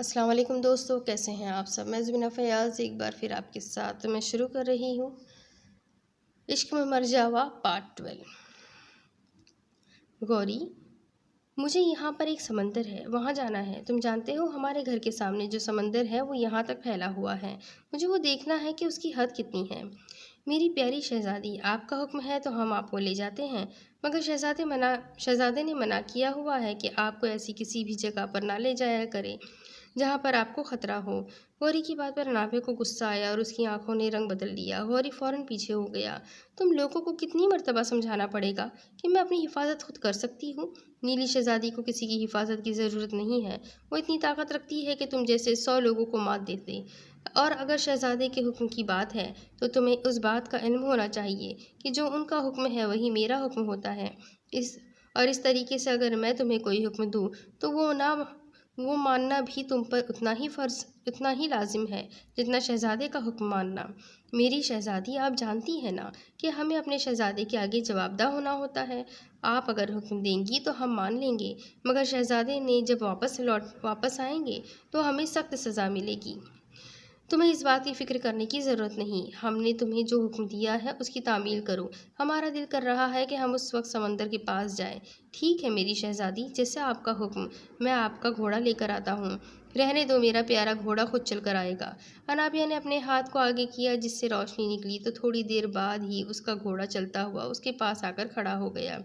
अस्सलाम वालेकुम दोस्तों, कैसे हैं आप सब। मैं ज़ुबीना फ़याज़ एक बार फिर आपके साथ मैं शुरू कर रही हूँ इश्क में मर जावा पार्ट 12। गौरी, मुझे यहाँ पर एक समंदर है, वहाँ जाना है। तुम जानते हो हमारे घर के सामने जो समंदर है वो यहाँ तक फैला हुआ है। मुझे वो देखना है कि उसकी हद कितनी है। मेरी प्यारी शहज़ादी, आपका हुक्म है तो हम आपको ले जाते हैं, मगर शहज़ादे ने मना किया हुआ है कि आपको ऐसी किसी भी जगह पर ना ले जाया करे जहाँ पर आपको खतरा हो। गौरी की बात पर अनाबे को गुस्सा आया और उसकी आंखों ने रंग बदल लिया। गौरी फौरन पीछे हो गया। तुम लोगों को कितनी मर्तबा समझाना पड़ेगा कि मैं अपनी हिफाजत खुद कर सकती हूँ। नीली शहजादी को किसी की हिफाजत की ज़रूरत नहीं है। वो इतनी ताकत रखती है कि तुम जैसे 100 लोगों को मात देते। और अगर शहजादे के हुक्म की बात है तो तुम्हें उस बात का इल्म होना चाहिए कि जो उनका हुक्म है वही मेरा हुक्म होता है। इस तरीके से अगर मैं तुम्हें कोई हुक्म दूँ तो वो मानना भी तुम पर उतना ही लाजिम है जितना शहजादे का हुक्म मानना। मेरी शहजादी, आप जानती हैं ना कि हमें अपने शहजादे के आगे जवाबदाह होना होता है। आप अगर हुक्म देंगी तो हम मान लेंगे, मगर शहजादे ने जब वापस आएंगे तो हमें सख्त सज़ा मिलेगी। तुम्हें इस बात की फ़िक्र करने की ज़रूरत नहीं। हमने तुम्हें जो हुक्म दिया है उसकी तामील करो। हमारा दिल कर रहा है कि हम उस वक्त समंदर के पास जाएं। ठीक है मेरी शहज़ादी, जैसे आपका हुक्म। मैं आपका घोड़ा लेकर आता हूँ। रहने दो, मेरा प्यारा घोड़ा खुद चल कर आएगा। अनाबिया ने अपने हाथ को आगे किया जिससे रोशनी निकली तो थोड़ी देर बाद ही उसका घोड़ा चलता हुआ उसके पास आकर खड़ा हो गया।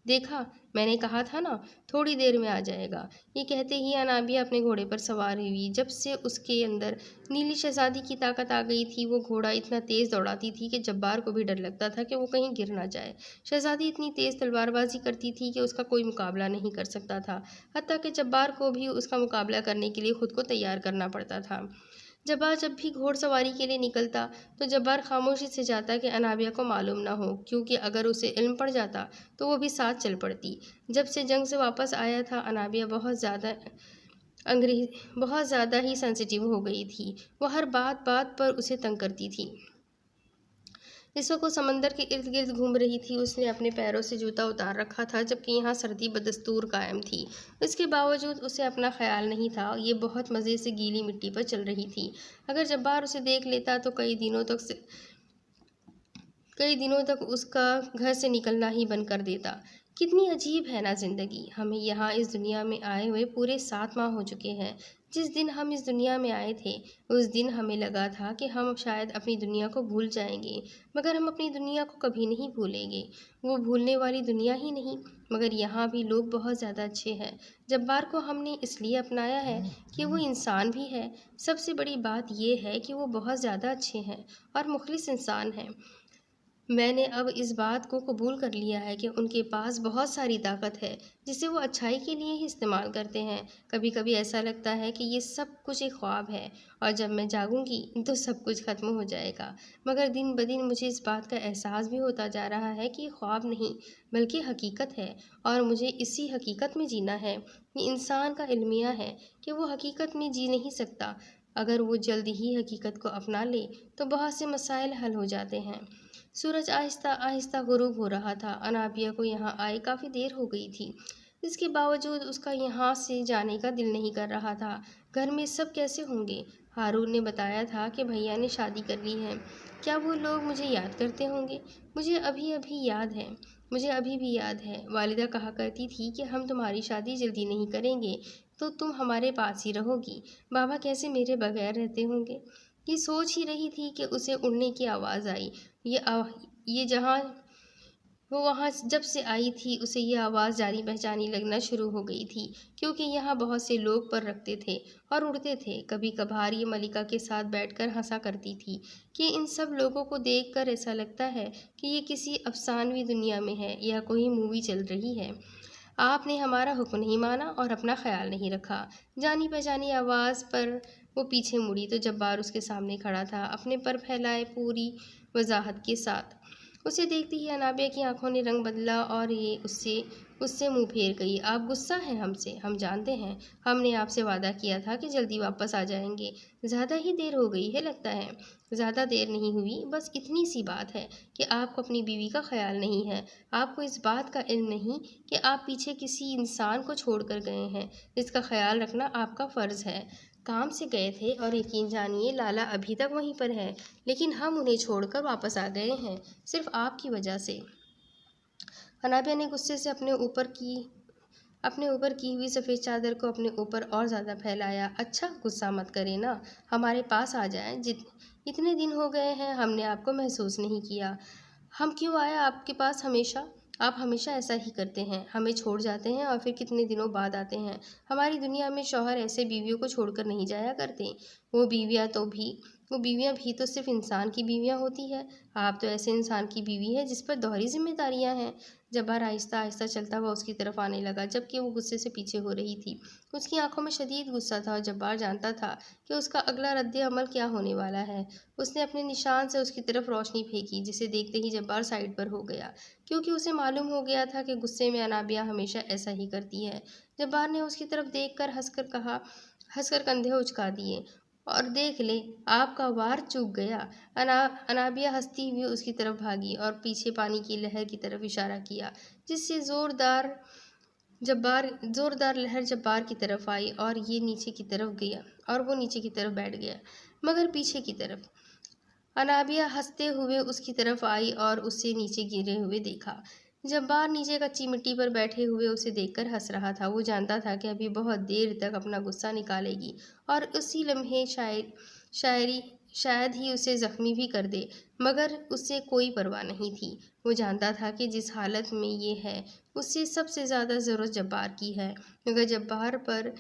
देखा, मैंने कहा था ना, थोड़ी देर में आ जाएगा। ये कहते ही अनाबिया अपने घोड़े पर सवार हुई। जब से उसके अंदर नीली शहजादी की ताकत आ गई थी, वो घोड़ा इतना तेज़ दौड़ाती थी कि जब्बार को भी डर लगता था कि वो कहीं गिर ना जाए। शहजादी इतनी तेज़ तलवारबाजी करती थी कि उसका कोई मुकाबला नहीं कर सकता था। हत्ता कि जब्बार को भी उसका मुकाबला करने के लिए खुद को तैयार करना पड़ता था। जब्बार जब भी घोड़सवारी के लिए निकलता तो जब्बार खामोशी से जाता कि अनाबिया को मालूम ना हो, क्योंकि अगर उसे इल्म पड़ जाता तो वो भी साथ चल पड़ती। जब से जंग से वापस आया था अनाबिया बहुत ज़्यादा ही सेंसिटिव हो गई थी। वो हर बात बात पर उसे तंग करती थी। इस वक्त वो समंदर के इर्द गिर्द घूम रही थी। उसने अपने पैरों से जूता उतार रखा था जबकि यहाँ सर्दी बदस्तूर कायम थी। इसके बावजूद उसे अपना ख्याल नहीं था। ये बहुत मज़े से गीली मिट्टी पर चल रही थी। अगर जब्बार उसे देख लेता तो कई दिनों तक उसका घर से निकलना ही बंद कर देता। कितनी अजीब है ना ज़िंदगी। हमें यहाँ इस दुनिया में आए हुए पूरे 7 माह हो चुके हैं। जिस दिन हम इस दुनिया में आए थे उस दिन हमें लगा था कि हम शायद अपनी दुनिया को भूल जाएंगे, मगर हम अपनी दुनिया को कभी नहीं भूलेंगे। वो भूलने वाली दुनिया ही नहीं। मगर यहाँ भी लोग बहुत ज़्यादा अच्छे हैं। जब्बार को हमने इसलिए अपनाया है कि वो इंसान भी है। सबसे बड़ी बात यह है कि वो बहुत ज़्यादा अच्छे हैं और मुखलिस इंसान हैं। मैंने अब इस बात को कबूल कर लिया है कि उनके पास बहुत सारी ताकत है जिसे वो अच्छाई के लिए ही इस्तेमाल करते हैं। कभी कभी ऐसा लगता है कि ये सब कुछ एक ख्वाब है और जब मैं जागूंगी तो सब कुछ ख़त्म हो जाएगा। मगर दिन ब दिन मुझे इस बात का एहसास भी होता जा रहा है कि ये ख्वाब नहीं बल्कि हकीकत है और मुझे इसी हकीकत में जीना है। ये इंसान का इल्मिया है कि वो हकीकत में जी नहीं सकता। अगर वो जल्द ही हकीकत को अपना ले तो बहुत से मसाइल हल हो जाते हैं। सूरज आहिस्ता आहिस्ता गुरूब हो रहा था। अनाबिया को यहाँ आए काफ़ी देर हो गई थी। इसके बावजूद उसका यहाँ से जाने का दिल नहीं कर रहा था। घर में सब कैसे होंगे? हारून ने बताया था कि भैया ने शादी कर ली है। क्या वो लोग मुझे याद करते होंगे? मुझे अभी भी याद है। वालिदा कहा करती थी कि हम तुम्हारी शादी जल्दी नहीं करेंगे तो तुम हमारे पास ही रहोगी। बाबा कैसे मेरे बगैर रहते होंगे? ये सोच ही रही थी कि उसे उड़ने की आवाज़ आई। ये आव ये जहाँ वो वहाँ जब से आई थी उसे ये आवाज़ जानी पहचानी लगना शुरू हो गई थी, क्योंकि यहाँ बहुत से लोग पर रखते थे और उड़ते थे। कभी कभार ये मलिका के साथ बैठकर हंसा करती थी कि इन सब लोगों को देखकर ऐसा लगता है कि ये किसी अफसानवी दुनिया में है या कोई मूवी चल रही है। आपने हमारा हुक्म नहीं माना और अपना ख्याल नहीं रखा। जानी पहचानी आवाज़ पर वो पीछे मुड़ी तो जब्बार उसके सामने खड़ा था, अपने पर फैलाए पूरी वजाहत के साथ। उसे देखते ही अनाबिया की आंखों ने रंग बदला और ये उससे मुंह फेर गई। आप गुस्सा हैं हमसे, हम जानते हैं। हमने आपसे वादा किया था कि जल्दी वापस आ जाएंगे। ज़्यादा ही देर हो गई है लगता है। ज़्यादा देर नहीं हुई, बस इतनी सी बात है कि आपको अपनी बीवी का ख्याल नहीं है। आपको इस बात का इल्म नहीं कि आप पीछे किसी इंसान को छोड़ कर गए हैं जिसका ख्याल रखना आपका फ़र्ज़ है। काम से गए थे और यकीन जानिए लाला अभी तक वहीं पर है, लेकिन हम उन्हें छोड़कर वापस आ गए हैं सिर्फ आपकी वजह से। अनाबिया ने गुस्से से अपने ऊपर की हुई सफ़ेद चादर को अपने ऊपर और ज़्यादा फैलाया। अच्छा, गुस्सा मत करें ना, हमारे पास आ जाएं। इतने दिन हो गए हैं हमने आपको महसूस नहीं किया। हम क्यों आए आपके पास हमेशा? आप हमेशा ऐसा ही करते हैं, हमें छोड़ जाते हैं और फिर कितने दिनों बाद आते हैं। हमारी दुनिया में शौहर ऐसे बीवियों को छोड़कर नहीं जाया करते। वो बीवियाँ तो भी वो बीवियाँ भी तो सिर्फ इंसान की बीवियाँ होती है। आप तो ऐसे इंसान की बीवी है जिस पर दोहरी जिम्मेदारियाँ हैं। जब्बार आहिस्ता आहिस्ता चलता हुआ उसकी तरफ आने लगा, जबकि वो गुस्से से पीछे हो रही थी। उसकी आंखों में शदीद गुस्सा था और जब्बार जानता था कि उसका अगला रद्द अमल क्या होने वाला है। उसने अपने निशान से उसकी तरफ रोशनी फेंकी, जिसे देखते ही जब्बार साइड पर हो गया, क्योंकि उसे मालूम हो गया था कि गुस्से में अनाबिया हमेशा ऐसा ही करती है। जब्बार ने उसकी तरफ देखकर हंसकर कंधे उचका दिए। और देख ले, आपका वार चूक गया। अनाबिया हंसती हुई उसकी तरफ भागी और पीछे पानी की लहर की तरफ इशारा किया, जिससे जोरदार लहर जब्बार की तरफ आई और वो नीचे की तरफ बैठ गया, मगर पीछे की तरफ। अनाबिया हंसते हुए उसकी तरफ आई और उसे नीचे गिरे हुए देखा। जब्बार नीचे कच्ची मिट्टी पर बैठे हुए उसे देखकर हंस रहा था। वो जानता था कि अभी बहुत देर तक अपना गुस्सा निकालेगी और उसी लम्हे शायद ही उसे जख्मी भी कर दे, मगर उससे कोई परवाह नहीं थी। वो जानता था कि जिस हालत में ये है, उससे सबसे ज़्यादा ज़रूरत जब्बार की है, मगर जब्बार पर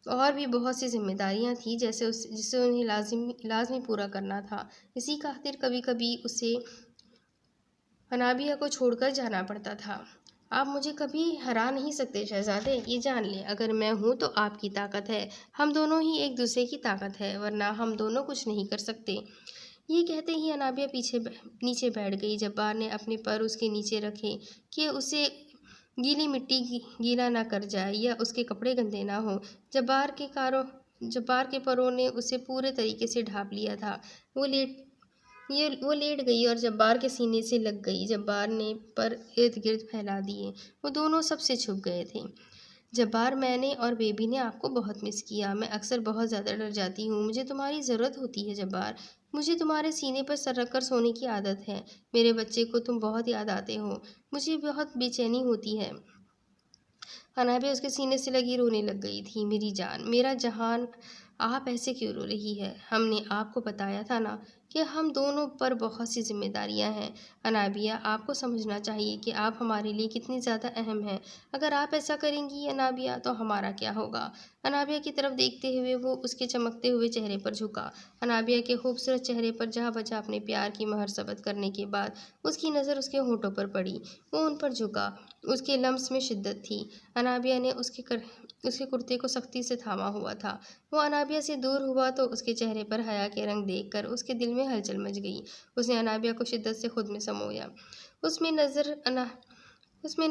और भी बहुत सी जिम्मेदारियां थी जिसे उन्हें लाजमी पूरा करना था। इसी खातिर कभी कभी उसे अनाबिया को छोड़कर जाना पड़ता था। आप मुझे कभी हरा नहीं सकते शहजादे, ये जान लें। अगर मैं हूँ तो आपकी ताकत है, हम दोनों ही एक दूसरे की ताकत है, वरना हम दोनों कुछ नहीं कर सकते। ये कहते ही अनाबिया नीचे बैठ गई। जब्बार ने अपने पैर उसके नीचे रखे कि उसे गीली मिट्टी गीला ना कर जाए या उसके कपड़े गंदे ना हो। जब्बार के परों ने उसे पूरे तरीके से ढांप लिया था। वो लेट गई और जब्बार के सीने से लग गई। जब्बार ने पर इर्द गिर्द फैला दिए। वो दोनों सबसे छुप गए थे। जब्बार, मैंने और बेबी ने आपको बहुत मिस किया। मैं अक्सर बहुत ज़्यादा डर जाती हूँ। मुझे तुम्हारी ज़रूरत होती है जब्बार। मुझे तुम्हारे सीने पर सर रखकर सोने की आदत है। मेरे बच्चे को तुम बहुत याद आते हो। मुझे बहुत बेचैनी होती है। अनाबिया उसके सीने से लगी रोने लग गई थी। मेरी जान, मेरा जहान, आप ऐसे क्यों रो रही है? हमने आपको बताया था ना कि हम दोनों पर बहुत सी जिम्मेदारियां हैं। अनाबिया, आपको समझना चाहिए कि आप हमारे लिए कितनी ज़्यादा अहम हैं। अगर आप ऐसा करेंगी अनाबिया, तो हमारा क्या होगा? अनाबिया की तरफ देखते हुए वो उसके चमकते हुए चेहरे पर झुका। अनाबिया के खूबसूरत चेहरे पर जहाँ बजा अपने प्यार की महर सबत करने के बाद उसकी नज़र उसके होठों पर पड़ी। वो उन पर झुका। उसके लम्स में शिद्दत थी। अनाबिया ने उसके कुर्ते को सख्ती से थामा हुआ था। वो अनाबिया से दूर हुआ तो उसके चेहरे पर हया के रंग देखकर उसके दिल में हलचल मच गई। उसने अनाबिया को शिद्दत से खुद में समोया। उसमें नज़र उसकी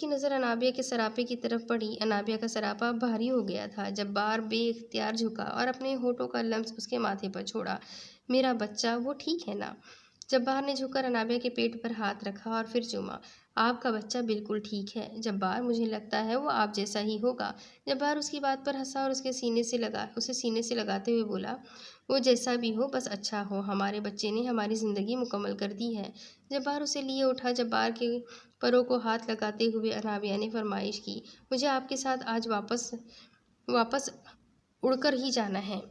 नज़र अनाबिया के सरापे की तरफ पड़ी। अनाबिया का सरापा भारी हो गया था। जब्बार बेइख्तियार झुका और अपने होठों का लम्स उसके माथे पर छोड़ा। मेरा बच्चा, वो ठीक है ना? जब्बार ने झुककर अनाबिया के पेट पर हाथ रखा और फिर चूमा। आपका बच्चा बिल्कुल ठीक है जब्बार, मुझे लगता है वो आप जैसा ही होगा। जब्बार उसकी बात पर हंसा और उसे सीने से लगाते हुए बोला, वो जैसा भी हो, बस अच्छा हो। हमारे बच्चे ने हमारी ज़िंदगी मुकम्मल कर दी है। जब्बार उसे लिए उठा। जब्बार के परों को हाथ लगाते हुए अनाबिया ने फरमाइश की, मुझे आपके साथ आज वापस उड़कर ही जाना है।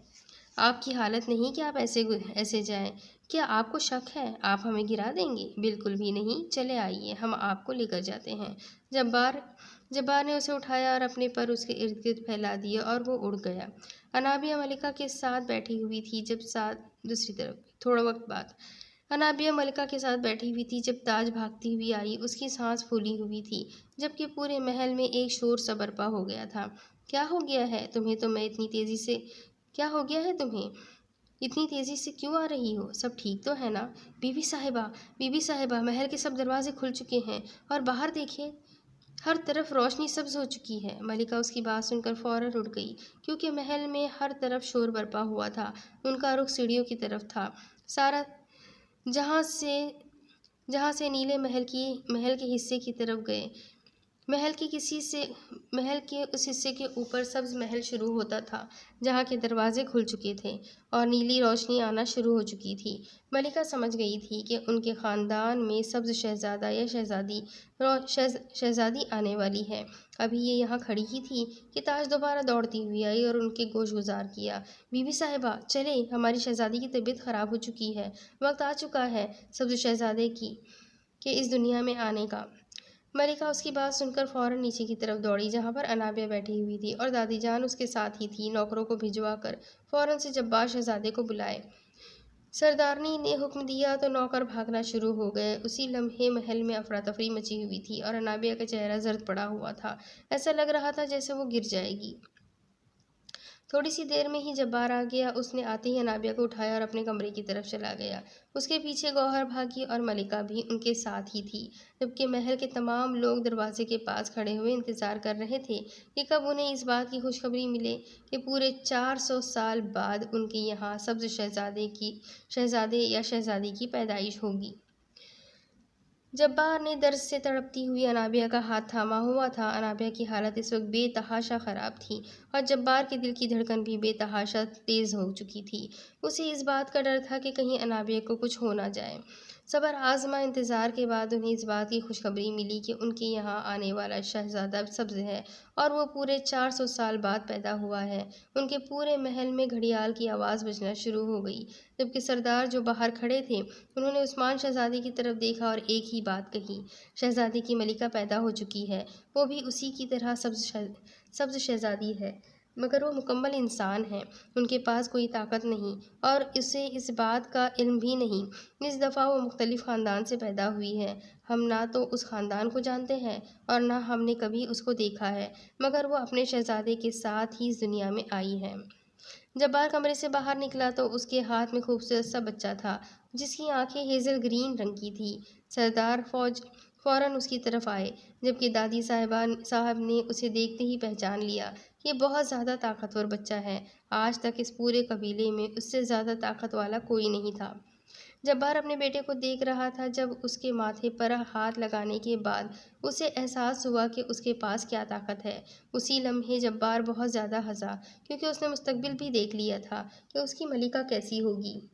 आपकी हालत नहीं कि आप ऐसे जाएं। क्या आपको शक है आप हमें गिरा देंगे? बिल्कुल भी नहीं, चले आइए, हम आपको लेकर जाते हैं। जब्बार ने उसे उठाया और अपने पर उसके इर्द गिर्द फैला दिए और वो उड़ गया। अनाबिया मलिका के साथ बैठी हुई थी दूसरी तरफ थोड़ा वक्त बाद अनाबिया मलिका के साथ बैठी हुई थी जब ताज भागती हुई आई। उसकी सांस फूली हुई थी, जबकि पूरे महल में एक शोर सा बरपा हो गया था। क्या हो गया है तुम्हें? क्या हो गया है तुम्हें? इतनी तेज़ी से क्यों आ रही हो? सब ठीक तो है ना? बीबी साहिबा, महल के सब दरवाजे खुल चुके हैं और बाहर देखिए, हर तरफ रोशनी सब्ज हो चुकी है। मलिका उसकी बात सुनकर फौरन उठ गई, क्योंकि महल में हर तरफ शोर बरपा हुआ था। उनका रुख सीढ़ियों की तरफ था, सारा जहाँ से जहाँ से नीले महल के हिस्से की तरफ गए। महल के उस हिस्से के ऊपर सब्ज महल शुरू होता था, जहाँ के दरवाजे खुल चुके थे और नीली रोशनी आना शुरू हो चुकी थी। मलिका समझ गई थी कि उनके ख़ानदान में सब्ज शहज़ादा या शहज़ादी आने वाली है। अभी ये यहाँ खड़ी ही थी कि ताज दोबारा दौड़ती हुई आई और उनके गोश गुजार किया। बीबी साहिबा, चले, हमारी शहज़ादी की तबीयत ख़राब हो चुकी है। वक्त आ चुका है सब्ज शहज़ादे के इस दुनिया में आने का। मलिका उसकी बात सुनकर फौरन नीचे की तरफ दौड़ी, जहाँ पर अनाबिया बैठी हुई थी और दादी जान उसके साथ ही थी। नौकरों को भिजवा कर फौरन से जब्बार शहजादे को बुलाए। सरदारनी ने हुक्म दिया तो नौकर भागना शुरू हो गए। उसी लम्हे महल में अफरा तफरी मची हुई थी और अनाबिया का चेहरा जर्द पड़ा हुआ था। ऐसा लग रहा था जैसे वो गिर जाएगी। थोड़ी सी देर में ही जब्बार आ गया। उसने आते ही अनाबिया को उठाया और अपने कमरे की तरफ चला गया। उसके पीछे गौहर भागी और मलिका भी उनके साथ ही थी, जबकि महल के तमाम लोग दरवाजे के पास खड़े हुए इंतजार कर रहे थे कि कब उन्हें इस बात की खुशखबरी मिले कि पूरे 400 साल बाद उनके यहाँ सब्ज शहजादे या शहजादी की पैदाइश होगी। जब्बार ने दर्द से तड़पती हुई अनाबिया का हाथ थामा हुआ था। अनाबिया की हालत इस वक्त बेतहाशा ख़राब थी और जब्बार के दिल की धड़कन भी बेतहाशा तेज़ हो चुकी थी। उसे इस बात का डर था कि कहीं अनाबिया को कुछ हो ना जाए। सबर आज़मा इंतज़ार के बाद उन्हें इस बात की खुशखबरी मिली कि उनके यहाँ आने वाला शहज़ादा सब्ज़ है और वो पूरे 400 साल बाद पैदा हुआ है। उनके पूरे महल में घड़ियाल की आवाज़ बजना शुरू हो गई, जबकि सरदार जो बाहर खड़े थे उन्होंने उस्मान शहज़ादी की तरफ देखा और एक ही बात कही, शहज़ादी की मलिका पैदा हो चुकी है। वो भी उसी की तरह सब्ज़ शहज़ादी है, मगर वो मुकम्मल इंसान है। उनके पास कोई ताकत नहीं और उसे इस बात का इल्म भी नहीं। इस दफ़ा वो मुख्तलिफ़ ख़ानदान से पैदा हुई है। हम ना तो उस ख़ानदान को जानते हैं और ना हमने कभी उसको देखा है, मगर वो अपने शहज़ादे के साथ ही इस दुनिया में आई है। जब्बार कमरे से बाहर निकला तो उसके हाथ में खूबसूरत सा बच्चा था, जिसकी आंखें हेज़ल ग्रीन रंग की थी। सरदार फौरन उसकी तरफ आए, जबकि दादी साहब ने उसे देखते ही पहचान लिया। ये बहुत ज़्यादा ताकतवर बच्चा है। आज तक इस पूरे कबीले में उससे ज़्यादा ताकत वाला कोई नहीं था। जब्बार अपने बेटे को देख रहा था। जब उसके माथे पर हाथ लगाने के बाद उसे एहसास हुआ कि उसके पास क्या ताकत है। उसी लम्हे जब्बार बहुत ज़्यादा हंसा, क्योंकि उसने मुस्तकबिल भी देख लिया था कि उसकी मलिका कैसी होगी।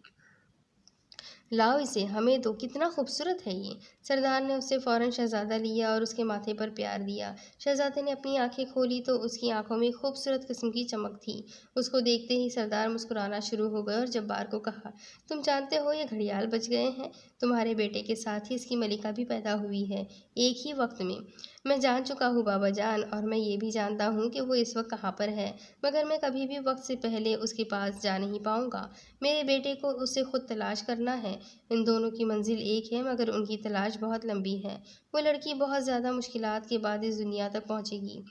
लाओ इसे, हमें दो, कितना खूबसूरत है ये। सरदार ने उससे फ़ौरन शहज़ादा लिया और उसके माथे पर प्यार दिया। शहज़ादे ने अपनी आंखें खोली तो उसकी आंखों में खूबसूरत किस्म की चमक थी। उसको देखते ही सरदार मुस्कुराना शुरू हो गए और जब्बार को कहा, तुम जानते हो ये घड़ियाल बच गए हैं। तुम्हारे बेटे के साथ ही इसकी मलिका भी पैदा हुई है, एक ही वक्त में। मैं जान चुका हूँ बाबा जान, और मैं ये भी जानता हूँ कि वो इस वक्त कहाँ पर है, मगर मैं कभी भी वक्त से पहले उसके पास जा नहीं पाऊँगा। मेरे बेटे को उसे खुद तलाश करना है। इन दोनों की मंजिल एक है, मगर उनकी तलाश बहुत लंबी है। वो लड़की बहुत ज़्यादा मुश्किलात के बाद इस दुनिया तक पहुँचेगी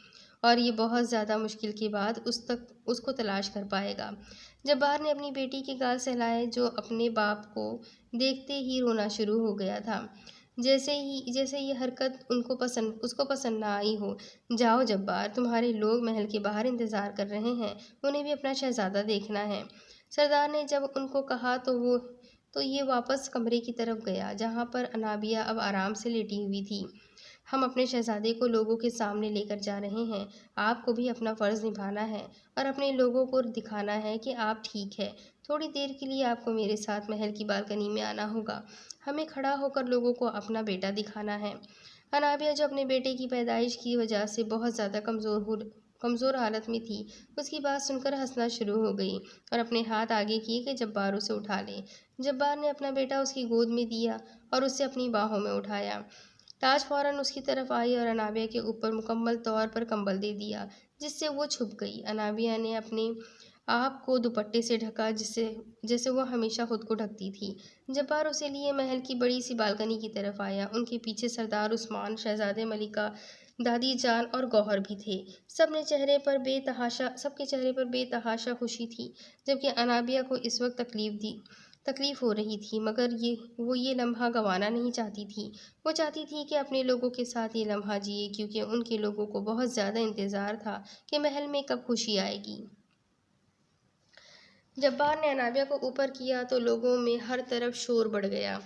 और ये बहुत ज़्यादा मुश्किल के बाद उसको तलाश कर पाएगा। जब्बार ने अपनी बेटी के गाल सहलाए, जो अपने बाप को देखते ही रोना शुरू हो गया था, जैसे ये हरकत उसको पसंद ना आई हो। जाओ जब्बार, तुम्हारे लोग महल के बाहर इंतज़ार कर रहे हैं, उन्हें भी अपना शहज़ादा देखना है। सरदार ने जब उनको कहा तो ये वापस कमरे की तरफ गया, जहाँ पर अनाबिया अब आराम से लेटी हुई थी। हम अपने शहज़ादे को लोगों के सामने लेकर जा रहे हैं। आपको भी अपना फ़र्ज़ निभाना है और अपने लोगों को दिखाना है कि आप ठीक है। थोड़ी देर के लिए आपको मेरे साथ महल की बालकनी में आना होगा। हमें खड़ा होकर लोगों को अपना बेटा दिखाना है। अनाबिया, जो अपने बेटे की पैदाइश की वजह से बहुत ज़्यादा कमज़ोर हालत में थी, उसकी बात सुनकर हंसना शुरू हो गई और अपने हाथ आगे किए कि जब्बार उसे उठा ले। जब्बार ने अपना बेटा उसकी गोद में दिया और उसे अपनी बाहों में उठाया। ताज फौरन उसकी तरफ आई और अनाबिया के ऊपर मुकम्मल तौर पर कंबल दे दिया, जिससे वो छुप गई। अनाबिया ने अपने आप को दुपट्टे से ढका, जैसे वो हमेशा खुद को ढकती थी। जब्बार उसे लिए महल की बड़ी सी बालकनी की तरफ आया। उनके पीछे सरदार उस्मान, शहज़ादे मलिका, दादी जान और गौहर भी थे। सबके चेहरे पर बेतहाशा खुशी थी, जबकि अनाबिया को इस वक्त तकलीफ़ हो रही थी, मगर ये लम्हा गंवाना नहीं चाहती थी। वो चाहती थी कि अपने लोगों के साथ ये लम्हा जिए, क्योंकि उनके लोगों को बहुत ज़्यादा इंतज़ार था कि महल में कब खुशी आएगी। जब्बार ने अनाबिया को ऊपर किया तो लोगों में हर तरफ शोर बढ़ गया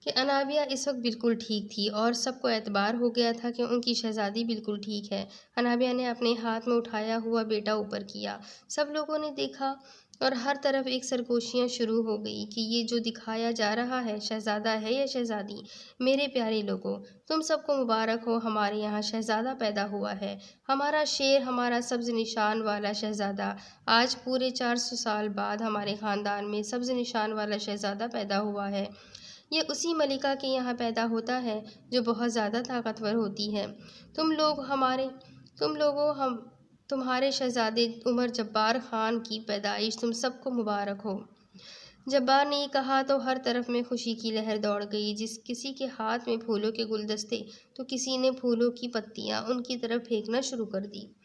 कि अनाबिया इस वक्त बिल्कुल ठीक थी और सबको एतबार हो गया था कि उनकी शहज़ादी बिल्कुल ठीक है। अनाबिया ने अपने हाथ में उठाया हुआ बेटा ऊपर किया। सब लोगों ने देखा और हर तरफ एक सरगोशियाँ शुरू हो गई कि ये जो दिखाया जा रहा है शहज़ादा है या शहज़ादी। मेरे प्यारे लोगों, तुम सबको मुबारक हो, हमारे यहाँ शहज़ादा पैदा हुआ है। हमारा शेर, हमारा सब्ज़ निशान वाला शहज़ादा। आज पूरे 400 साल बाद हमारे ख़ानदान में सब्ज़ निशान वाला शहज़ादा पैदा हुआ है। ये उसी मलिका के यहाँ पैदा होता है जो बहुत ज़्यादा ताकतवर होती है। तुम लोगों हम तुम्हारे शहज़ादे उमर जब्बार ख़ान की पैदाइश तुम सबको मुबारक हो। जब्बार ने ये कहा तो हर तरफ में खुशी की लहर दौड़ गई। किसी के हाथ में फूलों के गुलदस्ते तो किसी ने फूलों की पत्तियाँ उनकी तरफ फेंकना शुरू कर दी।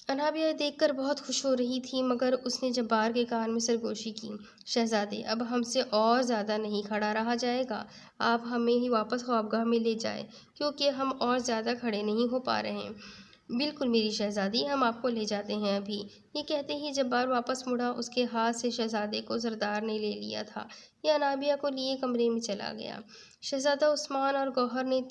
अनाबिया देखकर बहुत खुश हो रही थी, मगर उसने जब्बार के कान में सरगोशी की। शहज़ादे, अब हमसे और ज़्यादा नहीं खड़ा रहा जाएगा। आप हमें ही वापस ख्वाबगाह में ले जाए, क्योंकि हम और ज़्यादा खड़े नहीं हो पा रहे हैं। बिल्कुल मेरी शहज़ादी, हम आपको ले जाते हैं अभी। ये कहते ही जब्बार वापस मुड़ा। उसके हाथ से शहज़ादे को सरदार ने ले लिया था। यह अनाबिया को लिए कमरे में चला गया। शहज़ादा उस्मान और गौहर ने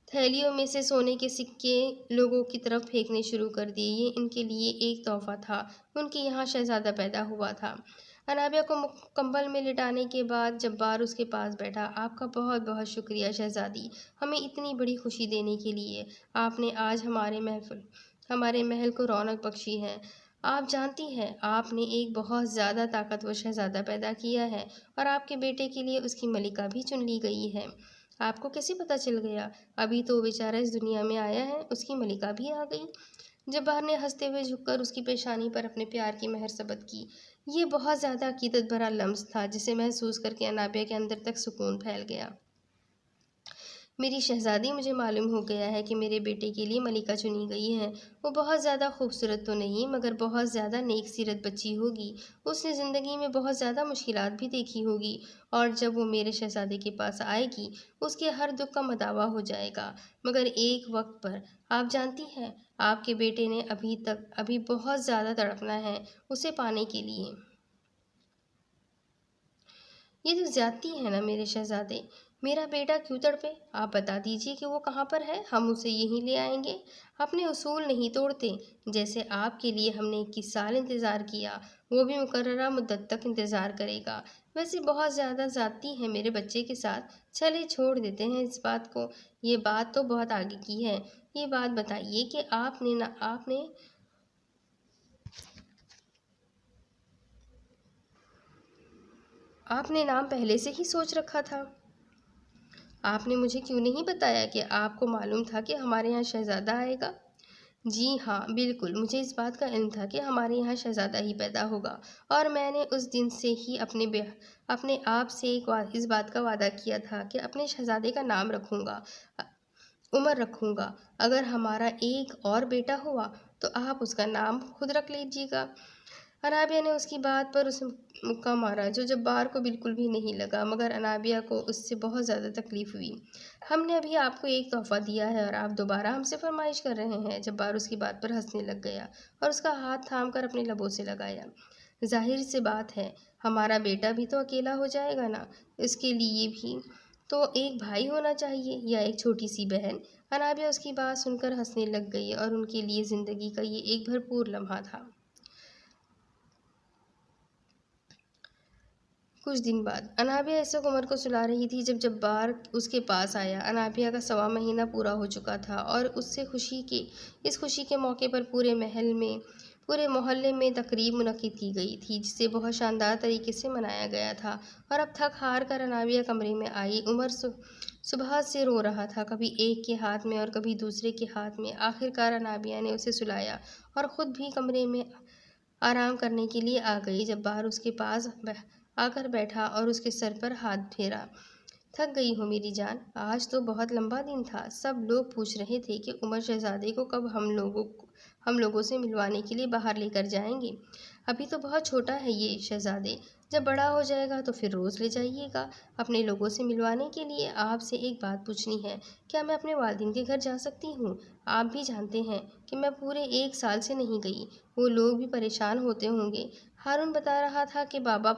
थैलियों में से सोने के सिक्के लोगों की तरफ फेंकने शुरू कर दिए। ये इनके लिए एक तोहफ़ा था। उनके यहाँ शहज़ादा पैदा हुआ था। अनाबिया को कंबल में लिटाने के बाद जब्बार उसके पास बैठा। आपका बहुत बहुत शुक्रिया शहज़ादी, हमें इतनी बड़ी खुशी देने के लिए। आपने आज हमारे महल को रौनक बख्शी है। आप जानती हैं, आपने एक बहुत ज़्यादा ताकतवर शहज़ादा पैदा किया है और आपके बेटे के लिए उसकी मलिका भी चुन ली गई है। आपको कैसे पता चल गया? अभी तो बेचारा इस दुनिया में आया है, उसकी मलिका भी आ गई। जब्बार ने हंसते हुए झुककर उसकी पेशानी पर अपने प्यार की मेहर सबत की। ये बहुत ज़्यादा अकीदत भरा लम्स था, जिसे महसूस करके अनाबिया के अंदर तक सुकून फैल गया। मेरी शहज़ादी, मुझे मालूम हो गया है कि मेरे बेटे के लिए मलिका चुनी गई है। वो बहुत ज़्यादा खूबसूरत तो नहीं, मगर बहुत ज़्यादा नेक सीरत बच्ची होगी। उसने ज़िंदगी में बहुत ज़्यादा मुश्किलात भी देखी होगी, और जब वो मेरे शहज़ादे के पास आएगी उसके हर दुख का मदावा हो जाएगा। मगर एक वक्त पर, आप जानती हैं, आपके बेटे ने अभी बहुत ज़्यादा तड़पना है उसे पाने के लिए। ये तो ज़्यादती है ना मेरे शहज़ादे। मेरा बेटा क्यों तड़पे? आप बता दीजिए कि वो कहाँ पर है, हम उसे यहीं ले आएंगे। अपने उसूल नहीं तोड़ते। जैसे आपके लिए हमने 21 साल इंतज़ार किया, वो भी मुकर्ररा मुद्दत तक इंतज़ार करेगा। वैसे बहुत ज़्यादा ज़्यादती है मेरे बच्चे के साथ। चले छोड़ देते हैं इस बात को, ये बात तो बहुत आगे की है। ये बात बताइए कि आपने नाम पहले से ही सोच रखा था? आपने मुझे क्यों नहीं बताया कि आपको मालूम था कि हमारे यहाँ शहज़ादा आएगा? जी हाँ, बिल्कुल, मुझे इस बात का इल्म था कि हमारे यहाँ शहज़ादा ही पैदा होगा, और मैंने उस दिन से ही अपने आप से इस बात का वादा किया था कि अपने शहज़ादे का नाम रखूँगा, उमर रखूँगा। अगर हमारा एक और बेटा हुआ तो आप उसका नाम खुद रख लीजिएगा। अनाबिया ने उसकी बात पर उसे मुक्का मारा, जो जब्बार को बिल्कुल भी नहीं लगा, मगर अनाबिया को उससे बहुत ज़्यादा तकलीफ़ हुई। हमने अभी आपको एक तोहफ़ा दिया है और आप दोबारा हमसे फरमाइश कर रहे हैं। जब्बार उसकी बात पर हंसने लग गया और उसका हाथ थाम कर अपने लबों से लगाया। जाहिर सी बात है, हमारा बेटा भी तो अकेला हो जाएगा ना, इसके लिए भी तो एक भाई होना चाहिए या एक छोटी सी बहन। अनाबिया उसकी बात सुनकर हंसने लग गई और उनके लिए ज़िंदगी का ये एक भरपूर लम्हा था। कुछ दिन बाद अनाबिया इस वक्त उमर को सुला रही थी जब जब्बार उसके पास आया। अनाबिया का 1.25 महीना पूरा हो चुका था और इस खुशी के मौके पर पूरे मोहल्ले में तकरीब मुनक्किद की गई थी, जिसे बहुत शानदार तरीके से मनाया गया था। और अब थक हार कर अनाबिया कमरे में आई। उमर सुबह से रो रहा था, कभी एक के हाथ में और कभी दूसरे के हाथ में। आखिरकार अनाबिया ने उसे सुलाया और ख़ुद भी कमरे में आराम करने के लिए आ गई। जब्बार उसके पास आकर बैठा और उसके सर पर हाथ फेरा। थक गई हो मेरी जान? आज तो बहुत लंबा दिन था। सब लोग पूछ रहे थे कि उमर शहज़ादे को कब हम लोगों से मिलवाने के लिए बाहर लेकर जाएंगे। अभी तो बहुत छोटा है ये शहज़ादे, जब बड़ा हो जाएगा तो फिर रोज़ ले जाइएगा अपने लोगों से मिलवाने के लिए। आपसे एक बात पूछनी है, क्या मैं अपने वालिदैन के घर जा सकती हूँ? आप भी जानते हैं कि मैं पूरे 1 साल से नहीं गई। वो लोग भी परेशान होते होंगे। हारून बता रहा था कि बाबा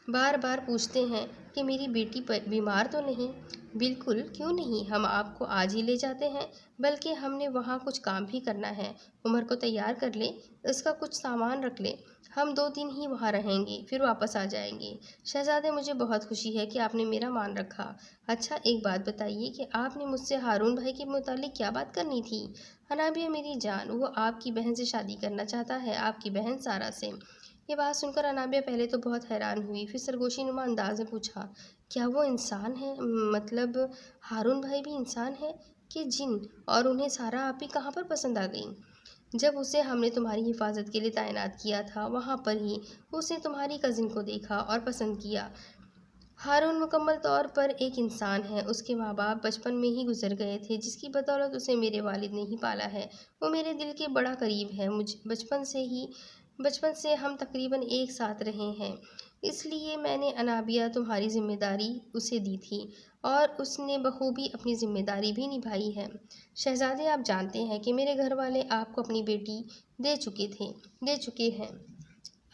बार बार पूछते हैं कि मेरी बेटी बीमार तो नहीं। बिल्कुल, क्यों नहीं, हम आपको आज ही ले जाते हैं। बल्कि हमने वहाँ कुछ काम भी करना है। उमर को तैयार कर ले, उसका कुछ सामान रख ले। हम 2 दिन ही वहाँ रहेंगे, फिर वापस आ जाएंगे। शहज़ादे, मुझे बहुत खुशी है कि आपने मेरा मान रखा। अच्छा, एक बात बताइए कि आपने मुझसे हारून भाई के मुतालिक क्या बात करनी थी? अनाबिया मेरी जान, वो आपकी बहन से शादी करना चाहता है, आपकी बहन सारा से। ये बात सुनकर अनाबिया पहले तो बहुत हैरान हुई, फिर सरगोशीनुमा अंदाज में पूछा, क्या वो इंसान है? मतलब हारून भाई भी इंसान है कि जिन? और उन्हें सारा आप ही कहाँ पर पसंद आ गई? जब उसे हमने तुम्हारी हिफाजत के लिए तैनात किया था, वहाँ पर ही उसने तुम्हारी कज़िन को देखा और पसंद किया। हारून मुकम्मल तौर पर एक इंसान है। उसके माँ बाप बचपन में ही गुजर गए थे, जिसकी बदौलत उसे मेरे वालिद ने ही पाला है। वो मेरे दिल के बड़ा करीब है। मुझ बचपन से हम तकरीबन एक साथ रहे हैं। इसलिए मैंने अनाबिया तुम्हारी जिम्मेदारी उसे दी थी और उसने बखूबी अपनी जिम्मेदारी भी निभाई है। शहज़ादे, आप जानते हैं कि मेरे घर वाले आपको अपनी बेटी दे चुके हैं।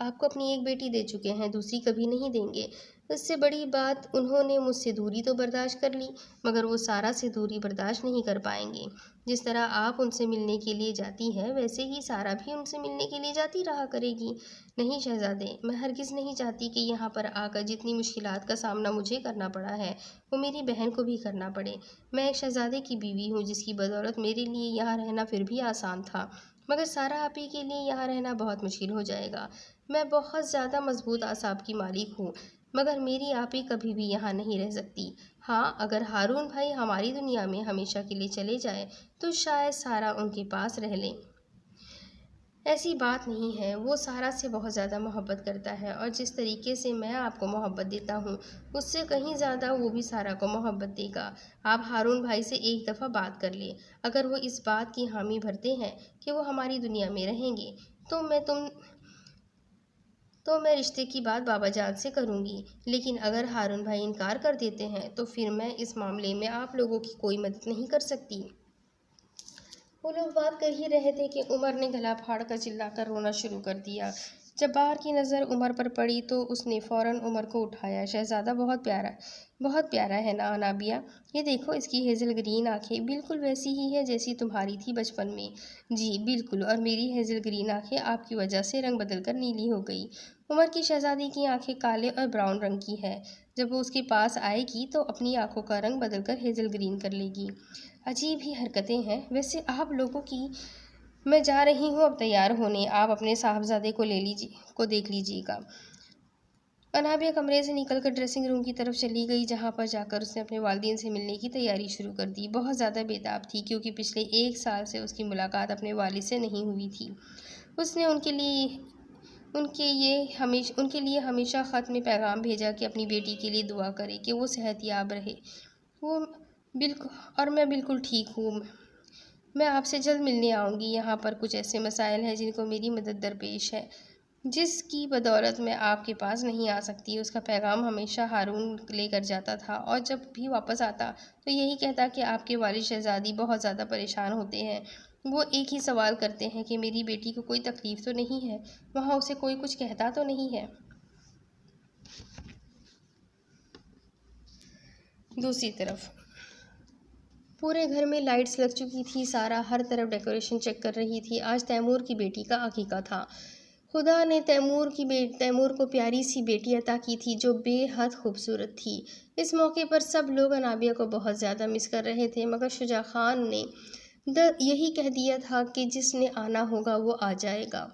आपको अपनी एक बेटी दे चुके हैं, दूसरी कभी नहीं देंगे। इससे बड़ी बात, उन्होंने मुझसे दूरी तो बर्दाश्त कर ली, मगर वो सारा से दूरी बर्दाश्त नहीं कर पाएंगे। जिस तरह आप उनसे मिलने के लिए जाती हैं, वैसे ही सारा भी उनसे मिलने के लिए जाती रहा करेगी। नहीं शहज़ादे, मैं हरगिज़ नहीं चाहती कि यहाँ पर आकर जितनी मुश्किलात का सामना मुझे करना पड़ा है, वो मेरी बहन को भी करना पड़े। मैं एक शहज़ादे की बीवी हूँ, जिसकी बदौलत मेरे लिए यहाँ रहना फिर भी आसान था, मगर सारा आप ही के लिए यहाँ रहना बहुत मुश्किल हो जाएगा। मैं बहुत ज़्यादा मजबूत आसाब की मालिक हूँ, मगर मेरी आप ही कभी भी यहाँ नहीं रह सकती। हाँ, अगर हारून भाई हमारी दुनिया में हमेशा के लिए चले जाए तो शायद सारा उनके पास रह ले। ऐसी बात नहीं है, वो सारा से बहुत ज़्यादा मोहब्बत करता है और जिस तरीके से मैं आपको मोहब्बत देता हूँ, उससे कहीं ज़्यादा वो भी सारा को मोहब्बत देगा। आप हारून भाई से एक दफ़ा बात कर ले। अगर वो इस बात की हामी भरते हैं कि वो हमारी दुनिया में रहेंगे, तो मैं रिश्ते की बात बाबा जान से करूँगी। लेकिन अगर हारून भाई इनकार कर देते हैं तो फिर मैं इस मामले में आप लोगों की कोई मदद नहीं कर सकती। वो लोग बात कर ही रहे थे कि उमर ने गला फाड़ कर चिल्लाकर रोना शुरू कर दिया। जब्बार की नज़र उमर पर पड़ी तो उसने फ़ौरन उमर को उठाया। शहज़ादा, बहुत प्यारा है ना अनाबिया? ये देखो, इसकी हेज़ल ग्रीन आँखें बिल्कुल वैसी ही है जैसी तुम्हारी थी बचपन में। जी बिल्कुल, और मेरी हेज़ल ग्रीन आँखें आपकी वजह से रंग बदल कर नीली हो गई। उमर की शहज़ादी की आँखें काले और ब्राउन रंग की है। जब वो उसके पास आएगी तो अपनी आँखों का रंग बदल कर हेज़ल ग्रीन कर लेगी। अजीब ही हरकतें हैं वैसे आप लोगों की। मैं जा रही हूँ अब तैयार होने, आप अपने साहबजादे को देख लीजिएगा। अनाबिया कमरे से निकलकर ड्रेसिंग रूम की तरफ चली गई, जहाँ पर जाकर उसने अपने वालिदैन से मिलने की तैयारी शुरू कर दी। बहुत ज़्यादा बेताब थी, क्योंकि पिछले 1 साल से उसकी मुलाकात अपने वालिद से नहीं हुई थी। उसने उनके लिए हमेशा ख़त में पैगाम भेजा कि अपनी बेटी के लिए दुआ करे कि वो सेहतयाब रहे। वो बिल्कुल और मैं बिल्कुल ठीक हूँ। मैं आपसे जल्द मिलने आऊँगी। यहाँ पर कुछ ऐसे मसाइल हैं जिनको मेरी मदद दरपेश है, जिसकी बदौलत मैं आपके पास नहीं आ सकती। उसका पैगाम हमेशा हारून लेकर जाता था और जब भी वापस आता तो यही कहता कि आपके वालिद शहज़ादी बहुत ज़्यादा परेशान होते हैं। वो एक ही सवाल करते हैं कि मेरी बेटी को कोई तकलीफ़ तो नहीं है, वहाँ उसे कोई कुछ कहता तो नहीं है। दूसरी तरफ पूरे घर में लाइट्स लग चुकी थी। सारा हर तरफ डेकोरेशन चेक कर रही थी। आज तैमूर की बेटी का अकीका था। खुदा ने तैमूर को प्यारी सी बेटी अता की थी जो बेहद खूबसूरत थी। इस मौके पर सब लोग अनाबिया को बहुत ज़्यादा मिस कर रहे थे, मगर शुजा खान ने यही कह दिया था कि जिसने आना होगा वो आ जाएगा।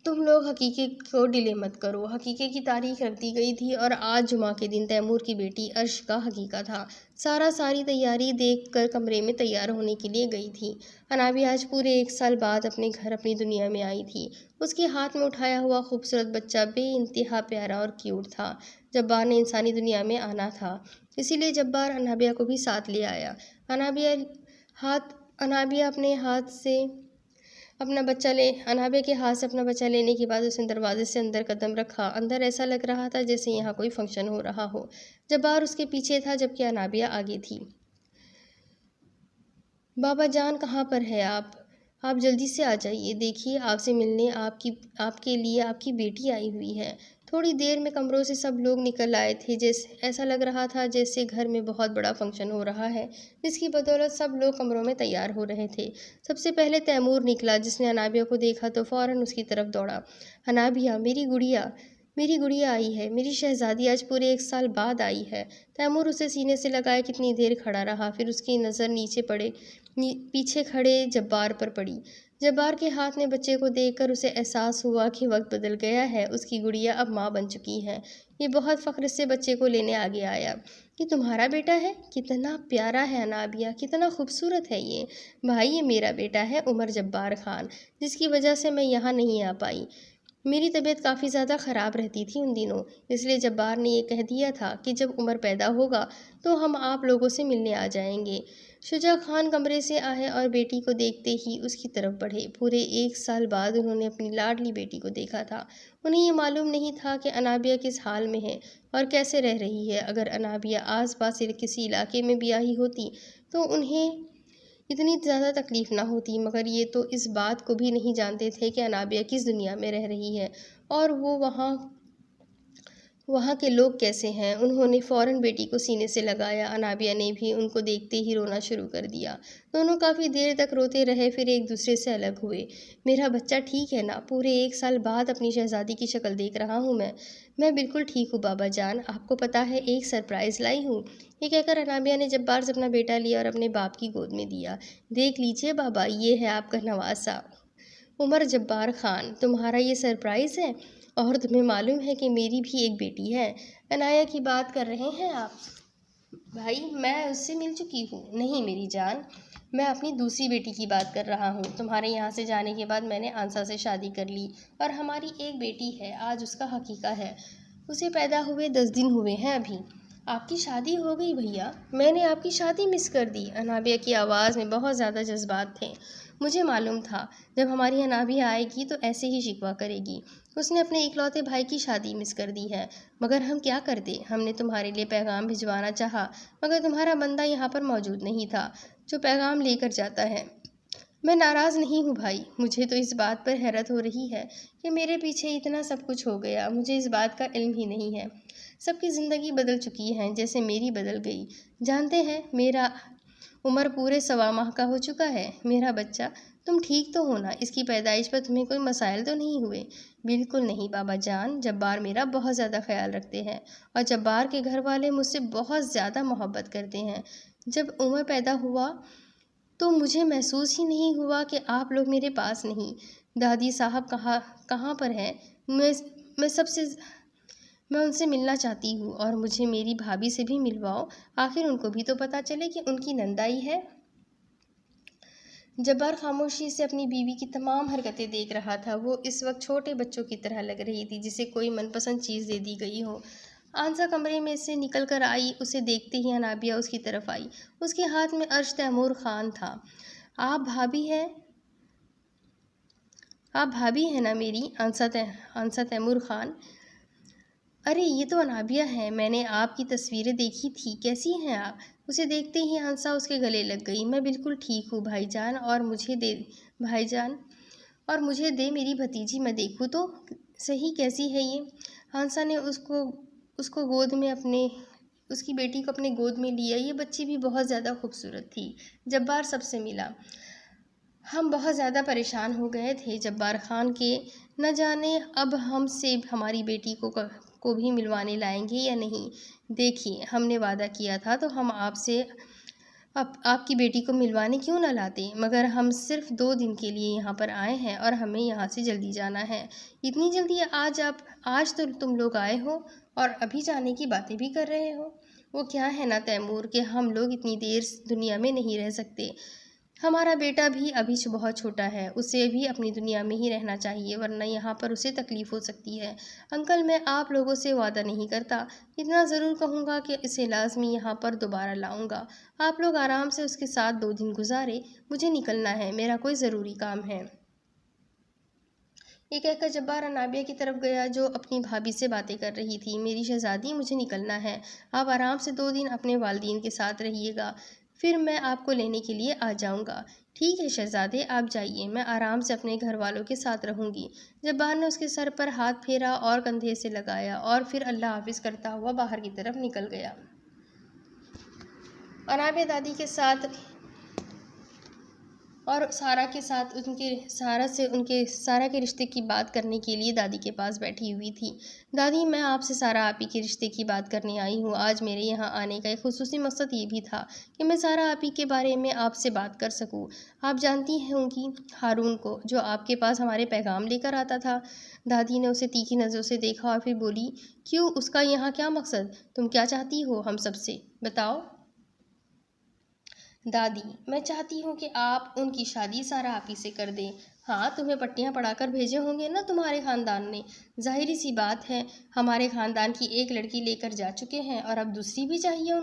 तुम लोग हकीके को डिले मत करो। हकीके की तारीख रख दी गई थी और आज जुमा के दिन तैमूर की बेटी अर्श का हकीका था। सारा सारी तैयारी देखकर कमरे में तैयार होने के लिए गई थी। अनाबिया आज पूरे 1 साल बाद अपने घर अपनी दुनिया में आई थी। उसके हाथ में उठाया हुआ खूबसूरत बच्चा बेइंतहा प्यारा और क्यूट था। जब्बार ने इंसानी दुनिया में आना था, इसीलिए जब्बार अनाबिया को भी साथ ले आया। अनाबिया हाथ अनाबिया अपने हाथ से अपना बच्चा ले अनाबिया के हाथ से अपना बच्चा लेने के बाद उसने दरवाजे से अंदर कदम रखा। अंदर ऐसा लग रहा था जैसे यहाँ कोई फंक्शन हो रहा हो। जब्बार उसके पीछे था जबकि अनाबिया आगे थी। बाबा जान, कहाँ पर है आप जल्दी से आ जाइए। देखिए, आपसे मिलने आपके लिए आपकी बेटी आई हुई है। थोड़ी देर में कमरों से सब लोग निकल आए थे। जैसे ऐसा लग रहा था जैसे घर में बहुत बड़ा फंक्शन हो रहा है, जिसकी बदौलत सब लोग कमरों में तैयार हो रहे थे। सबसे पहले तैमूर निकला। जिसने अनाबिया को देखा तो फ़ौरन उसकी तरफ दौड़ा। अनाबिया, मेरी गुड़िया आई है। मेरी शहज़ादी आज पूरे 1 साल बाद आई है। तैमूर उसे सीने से लगाए कितनी देर खड़ा रहा। फिर उसकी नज़र पीछे खड़े जब्बार पर पड़ी। जब्बार के हाथ में बच्चे को देखकर उसे एहसास हुआ कि वक्त बदल गया है। उसकी गुड़िया अब माँ बन चुकी है। ये बहुत फ़ख्र से बच्चे को लेने आगे आया। ये तुम्हारा बेटा है? कितना प्यारा है अनाबिया, कितना खूबसूरत है ये। भाई, ये मेरा बेटा है, उमर जब्बार खान, जिसकी वजह से मैं यहाँ नहीं आ पाई। मेरी तबीयत काफ़ी ज़्यादा ख़राब रहती थी उन दिनों, इसलिए जब्बार ने ये कह दिया था कि जब उमर पैदा होगा तो हम आप लोगों से मिलने आ जाएंगे। शुजा खान कमरे से आए और बेटी को देखते ही उसकी तरफ बढ़े। पूरे 1 साल बाद उन्होंने अपनी लाडली बेटी को देखा था। उन्हें ये मालूम नहीं था कि अनाबिया किस हाल में है और कैसे रह रही है। अगर अनाबिया आस पास किसी इलाके में भी आई होती तो उन्हें इतनी ज़्यादा तकलीफ़ ना होती, मगर ये तो इस बात को भी नहीं जानते थे कि अनाबिया किस दुनिया में रह रही है और वो वहाँ के लोग कैसे हैं। उन्होंने फ़ौरन बेटी को सीने से लगाया। अनाबिया ने भी उनको देखते ही रोना शुरू कर दिया। दोनों काफ़ी देर तक रोते रहे, फिर एक दूसरे से अलग हुए। मेरा बच्चा ठीक है ना? पूरे 1 साल बाद अपनी शहज़ादी की शक्ल देख रहा हूँ मैं बिल्कुल ठीक हूँ बाबा जान। आपको पता है, एक सरप्राइज़ लाई हूँ। ये कहकर अनाबिया ने जब्बार से अपना बेटा लिया और अपने बाप की गोद में दिया। देख लीजिए बाबा, ये है आपका नवासा उमर जब्बार खान। तुम्हारा ये सरप्राइज़ है और तुम्हें मालूम है कि मेरी भी एक बेटी है। अनाया की बात कर रहे हैं आप? भाई, मैं उससे मिल चुकी हूँ। नहीं मेरी जान, मैं अपनी दूसरी बेटी की बात कर रहा हूँ। तुम्हारे यहाँ से जाने के बाद मैंने आंसा से शादी कर ली और हमारी एक बेटी है। आज उसका हकीका है। उसे पैदा हुए 10 दिन हुए हैं अभी। आपकी शादी हो गई भैया? मैंने आपकी शादी मिस कर दी। अनाबिया की आवाज़ में बहुत ज़्यादा जज्बात थे। मुझे मालूम था जब हमारी अनाबिया आएगी तो ऐसे ही शिकवा करेगी। उसने अपने इकलौते भाई की शादी मिस कर दी है। मगर हम क्या करते? हमने तुम्हारे लिए पैगाम भिजवाना चाहा, मगर तुम्हारा बंदा यहाँ पर मौजूद नहीं था जो पैगाम लेकर जाता है। मैं नाराज़ नहीं हूँ भाई, मुझे तो इस बात पर हैरत हो रही है कि मेरे पीछे इतना सब कुछ हो गया। मुझे इस बात का इल्म ही नहीं है। सबकी ज़िंदगी बदल चुकी है जैसे मेरी बदल गई। जानते हैं, मेरा उम्र पूरे 1.25 माह का हो चुका है। मेरा बच्चा, तुम ठीक तो हो ना? इसकी पैदाइश पर तुम्हें कोई मसाइल तो नहीं हुए? बिल्कुल नहीं बाबा जान। जब्बार मेरा बहुत ज़्यादा ख्याल रखते हैं और जब्बार के घर वाले मुझसे बहुत ज़्यादा मोहब्बत करते हैं। जब उमर पैदा हुआ तो मुझे महसूस ही नहीं हुआ कि आप लोग मेरे पास नहीं। दादी साहब कहाँ पर है? मैं सबसे मैं उनसे मिलना चाहती हूँ और मुझे मेरी भाभी से भी मिलवाओ। आखिर उनको भी तो पता चले कि उनकी नंदाई है। जब्बार खामोशी से अपनी बीवी की तमाम हरकतें देख रहा था। वो इस वक्त छोटे बच्चों की तरह लग रही थी जिसे कोई मनपसंद चीज़ दे दी गई हो। आंसा कमरे में से निकल कर आई। उसे देखते ही अनाबिया उसकी तरफ आई। उसके हाथ में अर्श तैमूर खान था। आप भाभी है ना मेरी? आंसा तैमूर खान। अरे ये तो अनाबिया है, मैंने आपकी तस्वीरें देखी थी। कैसी हैं आप? उसे देखते ही आंसा उसके गले लग गई। मैं बिल्कुल ठीक हूँ भाईजान, और मुझे दे मेरी भतीजी, मैं देखूँ तो सही कैसी है ये। आंसा ने उसको गोद में उसकी बेटी को अपने गोद में लिया। ये बच्ची भी बहुत ज़्यादा खूबसूरत थी। जब्बार सबसे मिला। हम बहुत ज़्यादा परेशान हो गए थे जब्बार खान के, न जाने अब हमसे हमारी बेटी को भी मिलवाने लाएंगे या नहीं। देखिए, हमने वादा किया था तो हम आपकी बेटी को मिलवाने क्यों ना लाते, मगर हम सिर्फ 2 दिन के लिए यहाँ पर आए हैं और हमें यहाँ से जल्दी जाना है। इतनी जल्दी? आज तो तुम लोग आए हो और अभी जाने की बातें भी कर रहे हो। वो क्या है ना तैमूर कि हम लोग इतनी देर दुनिया में नहीं रह सकते। हमारा बेटा भी अभी बहुत छोटा है, उसे भी अपनी दुनिया में ही रहना चाहिए, वरना यहाँ पर उसे तकलीफ़ हो सकती है। अंकल, मैं आप लोगों से वादा नहीं करता, इतना ज़रूर कहूँगा कि इसे लाजमी यहाँ पर दोबारा लाऊंगा। आप लोग आराम से उसके साथ 2 दिन गुजारे, मुझे निकलना है, मेरा कोई ज़रूरी काम है। ये कहकर जब्बार अनाबिया की तरफ गया, जो अपनी भाभी से बातें कर रही थी। मेरी शहजादी, मुझे निकलना है, आप आराम से 2 दिन अपने वालिदैन के साथ रहिएगा, फिर मैं आपको लेने के लिए आ जाऊंगा। ठीक है शहजादे, आप जाइए, मैं आराम से अपने घर वालों के साथ रहूंगी। जब्बार ने उसके सर पर हाथ फेरा और कंधे से लगाया और फिर अल्लाह हाफिज करता हुआ बाहर की तरफ निकल गया। अनाबिया दादी के साथ और सारा के साथ सारा के रिश्ते की बात करने के लिए दादी के पास बैठी हुई थी। दादी, मैं आपसे सारा आपी के रिश्ते की बात करने आई हूँ। आज मेरे यहाँ आने का एक खुसूसी मकसद ये भी था कि मैं सारा आपी के बारे में आपसे बात कर सकूँ। आप जानती होंगी हारून को, जो आपके पास हमारे पैगाम लेकर आता था। दादी ने उसे तीखी नज़रों से देखा और फिर बोली, क्यों, उसका यहाँ क्या मकसद? तुम क्या चाहती हो हम सबसे, बताओ। दादी, मैं चाहती हूँ कि आप उनकी शादी सारा आपी से कर दें। हाँ, तुम्हें पट्टियाँ पढ़ाकर भेजे होंगे ना तुम्हारे ख़ानदान ने। जाहिर सी बात है, हमारे ख़ानदान की एक लड़की लेकर जा चुके हैं और अब दूसरी भी चाहिए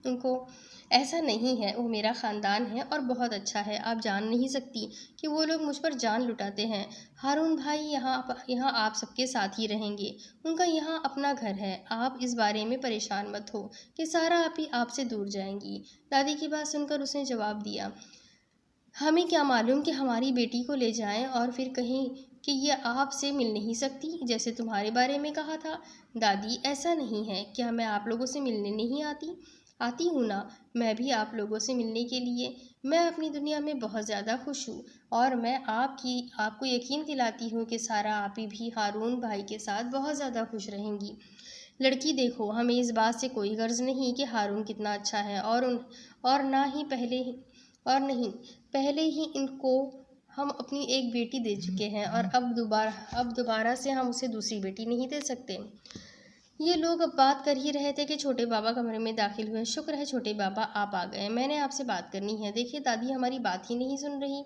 उनको। ऐसा नहीं है, वो मेरा ख़ानदान है और बहुत अच्छा है। आप जान नहीं सकती कि वो लोग मुझ पर जान लुटाते हैं। हारून भाई यहाँ आप सबके साथ ही रहेंगे। उनका यहाँ अपना घर है। आप इस बारे में परेशान मत हो कि सारा आप ही आपसे दूर जाएंगी। दादी की बात सुनकर उसने जवाब दिया, हमें क्या मालूम कि हमारी बेटी को ले जाएं और फिर कहें कि ये आपसे मिल नहीं सकती, जैसे तुम्हारे बारे में कहा था। दादी, ऐसा नहीं है, क्या मैं आप लोगों से मिलने नहीं आती हूँ ना, मैं भी आप लोगों से मिलने के लिए। मैं अपनी दुनिया में बहुत ज़्यादा खुश हूँ और मैं आपको यकीन दिलाती हूँ कि सारा आप ही भी हारून भाई के साथ बहुत ज़्यादा खुश रहेंगी। लड़की देखो, हमें इस बात से कोई गर्ज नहीं कि हारून कितना अच्छा है और ना ही पहले ही इनको हम अपनी एक बेटी दे चुके हैं और अब दोबारा से हम उसे दूसरी बेटी नहीं दे सकते। ये लोग अब बात कर ही रहे थे कि छोटे बाबा कमरे में दाखिल हुए। शुक्र है छोटे बाबा, आप आ गए, मैंने आपसे बात करनी है। देखिए दादी हमारी बात ही नहीं सुन रही।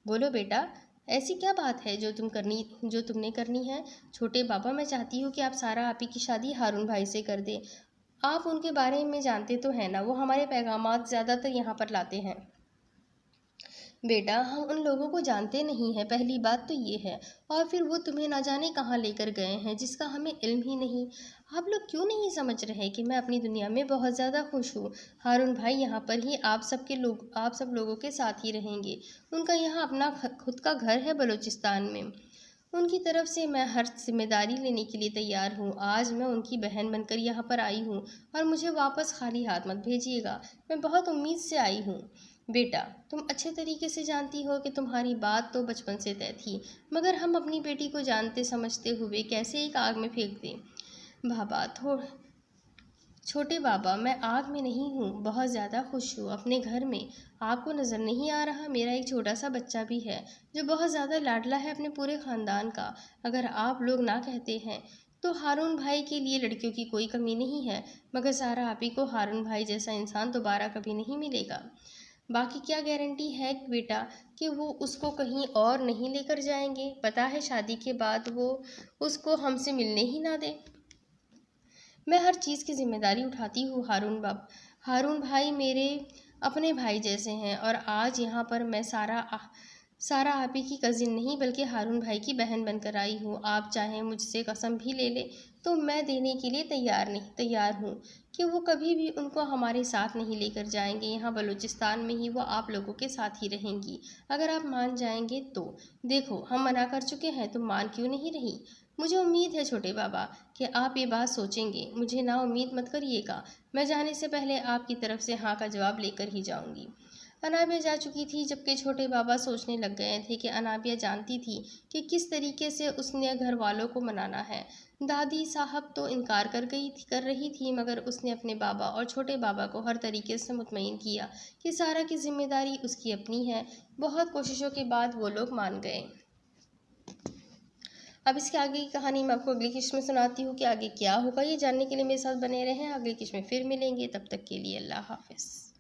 बोलो बेटा, ऐसी क्या बात है जो तुमने करनी है? छोटे बाबा, मैं चाहती हूँ कि आप सारा आपी की शादी हारून भाई से कर दें। आप उनके बारे में जानते तो हैं ना, वो हमारे पैगामात ज़्यादातर यहाँ पर लाते हैं। बेटा, हम उन लोगों को जानते नहीं हैं, पहली बात तो ये है, और फिर वो तुम्हें ना जाने कहाँ लेकर गए हैं जिसका हमें इल्म ही नहीं। आप लोग क्यों नहीं समझ रहे कि मैं अपनी दुनिया में बहुत ज़्यादा खुश हूँ। हारून भाई यहाँ पर ही आप सब लोगों के साथ ही रहेंगे। उनका यहाँ अपना खुद का घर है बलूचिस्तान में। उनकी तरफ से मैं हर जिम्मेदारी लेने के लिए तैयार हूँ। आज मैं उनकी बहन बनकर यहाँ पर आई हूँ और मुझे वापस खाली हाथ मत भेजिएगा। मैं बहुत उम्मीद से आई हूँ। बेटा, तुम अच्छे तरीके से जानती हो कि तुम्हारी बात तो बचपन से तय थी, मगर हम अपनी बेटी को जानते समझते हुए कैसे एक आग में फेंक दें। छोटे बाबा, मैं आग में नहीं हूँ, बहुत ज़्यादा खुश हूँ अपने घर में। आपको नज़र नहीं आ रहा, मेरा एक छोटा सा बच्चा भी है जो बहुत ज़्यादा लाडला है अपने पूरे ख़ानदान का। अगर आप लोग ना कहते हैं तो हारून भाई के लिए लड़कियों की कोई कमी नहीं है, मगर सारा आप ही को हारून भाई जैसा इंसान दोबारा कभी नहीं मिलेगा। बाकी क्या गारंटी है बेटा कि वो उसको कहीं और नहीं लेकर जाएंगे? पता है शादी के बाद वो उसको हमसे मिलने ही ना दे। मैं हर चीज़ की जिम्मेदारी उठाती हूँ हारून भाई मेरे अपने भाई जैसे हैं और आज यहाँ पर मैं सारा आप ही की कज़िन नहीं बल्कि हारून भाई की बहन बनकर आई हूँ। आप चाहें मुझसे कसम भी ले ले तो मैं देने के लिए तैयार हूँ कि वो कभी भी उनको हमारे साथ नहीं लेकर जाएंगे। यहाँ बलूचिस्तान में ही वो आप लोगों के साथ ही रहेंगी, अगर आप मान जाएंगे तो। देखो, हम मना कर चुके हैं, तुम मान क्यों नहीं रही? मुझे उम्मीद है छोटे बाबा कि आप ये बात सोचेंगे। मुझे ना उम्मीद मत करिएगा, मैं जाने से पहले आपकी तरफ से हाँ का जवाब लेकर ही जाऊंगी। अनाबिया जा चुकी थी, जबकि छोटे बाबा सोचने लग गए थे कि अनाबिया जानती थी कि किस तरीके से उसने घर वालों को मनाना है। दादी साहब तो इनकार कर रही थी, मगर उसने अपने बाबा और छोटे बाबा को हर तरीके से मुतमईन किया कि सारा की जिम्मेदारी उसकी अपनी है। बहुत कोशिशों के बाद वो लोग मान गए। अब इसके आगे की कहानी मैं आपको अगली किस्त में सुनाती हूँ कि आगे क्या होगा। ये जानने के लिए मेरे साथ बने रहें। अगली किस्त में फिर मिलेंगे, तब तक के लिए अल्लाह हाफ़िज़।